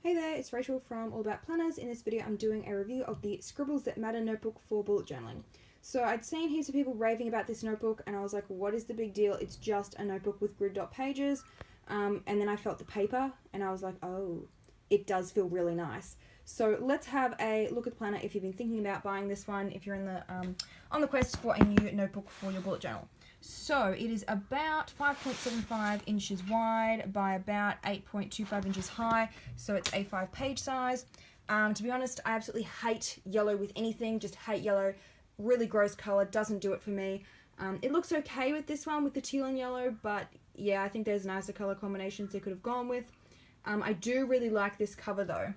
Hey there, it's Rachel from All About Planners. In this video I'm doing a review of the Scribbles That Matter notebook for bullet journaling. So I'd seen heaps of people raving about this notebook and I was like, what is the big deal? It's just a notebook with grid dot pages. And then I felt the paper and I was like, oh, it does feel really nice. So let's have a look at the planner if you've been thinking about buying this one, if you're in the on the quest for a new notebook for your bullet journal. So it is about 5.75 inches wide by about 8.25 inches high, so it's A5 page size. To be honest, I absolutely hate yellow with anything, just hate yellow. Really gross colour, doesn't do it for me. It looks okay with this one with the teal and yellow, but yeah, I think there's nicer colour combinations they could have gone with. I do really like this cover though.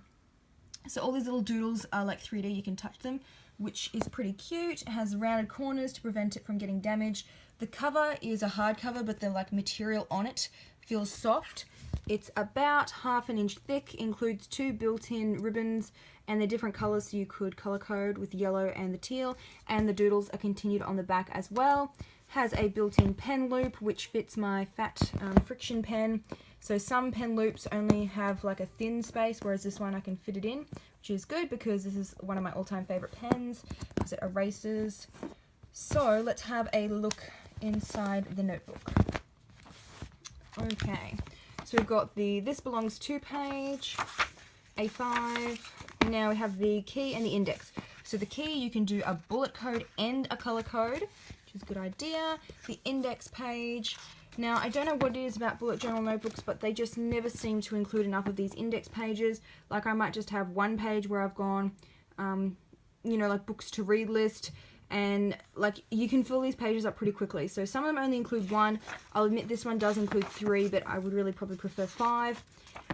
So all these little doodles are like 3D, you can touch them, which is pretty cute. It has rounded corners to prevent it from getting damaged. The cover is a hardcover, but the material on it feels soft. It's about 1/2 inch thick, includes 2 built-in ribbons, and they're different colours, so you could colour code with yellow and the teal, and the doodles are continued on the back as well. Has a built-in pen loop, which fits my fat friction pen. So some pen loops only have like a thin space, whereas this one I can fit it in, which is good because this is one of my all-time favourite pens because it erases. So let's have a look inside the notebook. Okay, so we've got the This Belongs To page, A5. Now we have the key and the index. So the key, you can do a bullet code and a colour code, which is a good idea. The index page. Now, I don't know what it is about bullet journal notebooks, but they just never seem to include enough of these index pages. Like I might just have one page where I've gone, you know, like books to read list, and like you can fill these pages up pretty quickly. So some of them only include 1. I'll admit this one does include 3, but I would really probably prefer 5.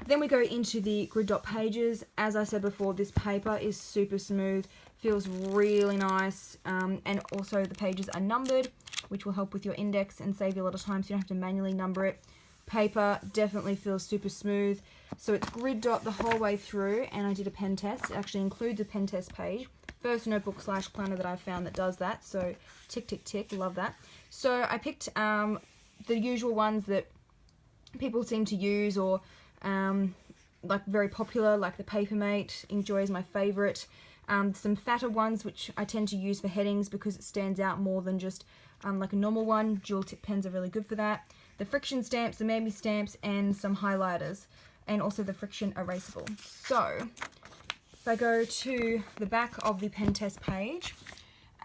Then we go into the grid dot pages. As I said before, this paper is super smooth, feels really nice, and also the pages are numbered, which will help with your index and save you a lot of time so you don't have to manually number it. Paper definitely feels super smooth. So it's grid dot the whole way through, and I did a pen test. It actually includes a pen test page. First notebook / planner that I've found that does that, so tick, tick, tick, love that. So I picked the usual ones that people seem to use, or like very popular, like the Papermate, Enjoy is my favourite. Some fatter ones which I tend to use for headings because it stands out more than just like a normal one. Dual tip pens are really good for that. The friction stamps, the Mammy stamps, and some highlighters, and also the friction erasable. So if I go to the back of the pen test page,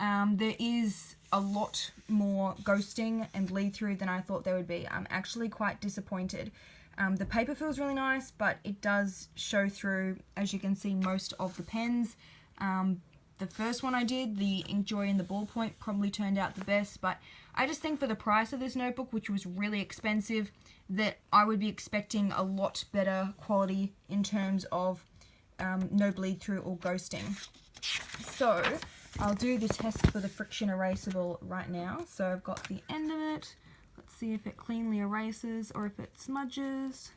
there is a lot more ghosting and bleed through than I thought there would be. I'm actually quite disappointed. The paper feels really nice, but it does show through, as you can see, most of the pens. The first one I did, the Enjoy and the ballpoint, probably turned out the best, but I just think for the price of this notebook, which was really expensive, that I would be expecting a lot better quality in terms of no bleed through or ghosting. So I'll do the test for the friction erasable right now. So I've got the end of it. Let's see if it cleanly erases or if it smudges.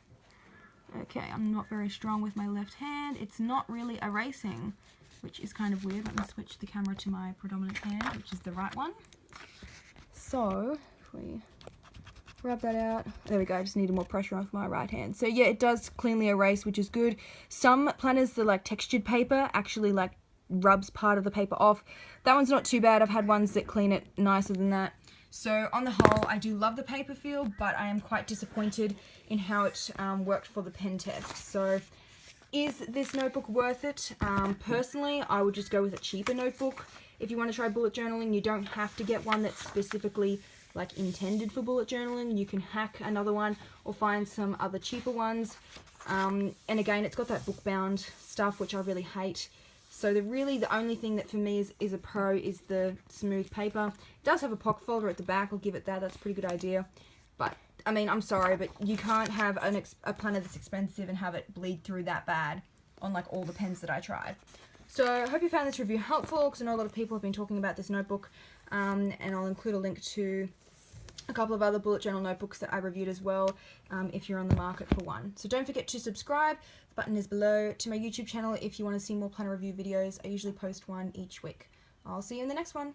Okay, I'm not very strong with my left hand. It's not really erasing, which is kind of weird. Let me switch the camera to my predominant hand, which is the right one. So if we rub that out, there we go. I just needed more pressure off my right hand. So yeah, it does cleanly erase, which is good. Some planners, the like textured paper, actually like rubs part of the paper off. That one's not too bad. I've had ones that clean it nicer than that. So on the whole, I do love the paper feel, but I am quite disappointed in how it worked for the pen test. So is this notebook worth it? Personally, I would just go with a cheaper notebook. If you want to try bullet journaling, you don't have to get one that's specifically like intended for bullet journaling. You can hack another one or find some other cheaper ones. And again, it's got that book bound stuff, which I really hate. So the only thing that for me is a pro is the smooth paper. It does have a pocket folder at the back, I'll give it that. That's a pretty good idea. But I mean, I'm sorry, but you can't have a planner this expensive and have it bleed through that bad on like all the pens that I tried. So I hope you found this review helpful, because I know a lot of people have been talking about this notebook, and I'll include a link to a couple of other bullet journal notebooks that I reviewed as well, if you're on the market for one. So don't forget to subscribe. The button is below, to my YouTube channel if you want to see more planner review videos. I usually post one each week. I'll see you in the next one.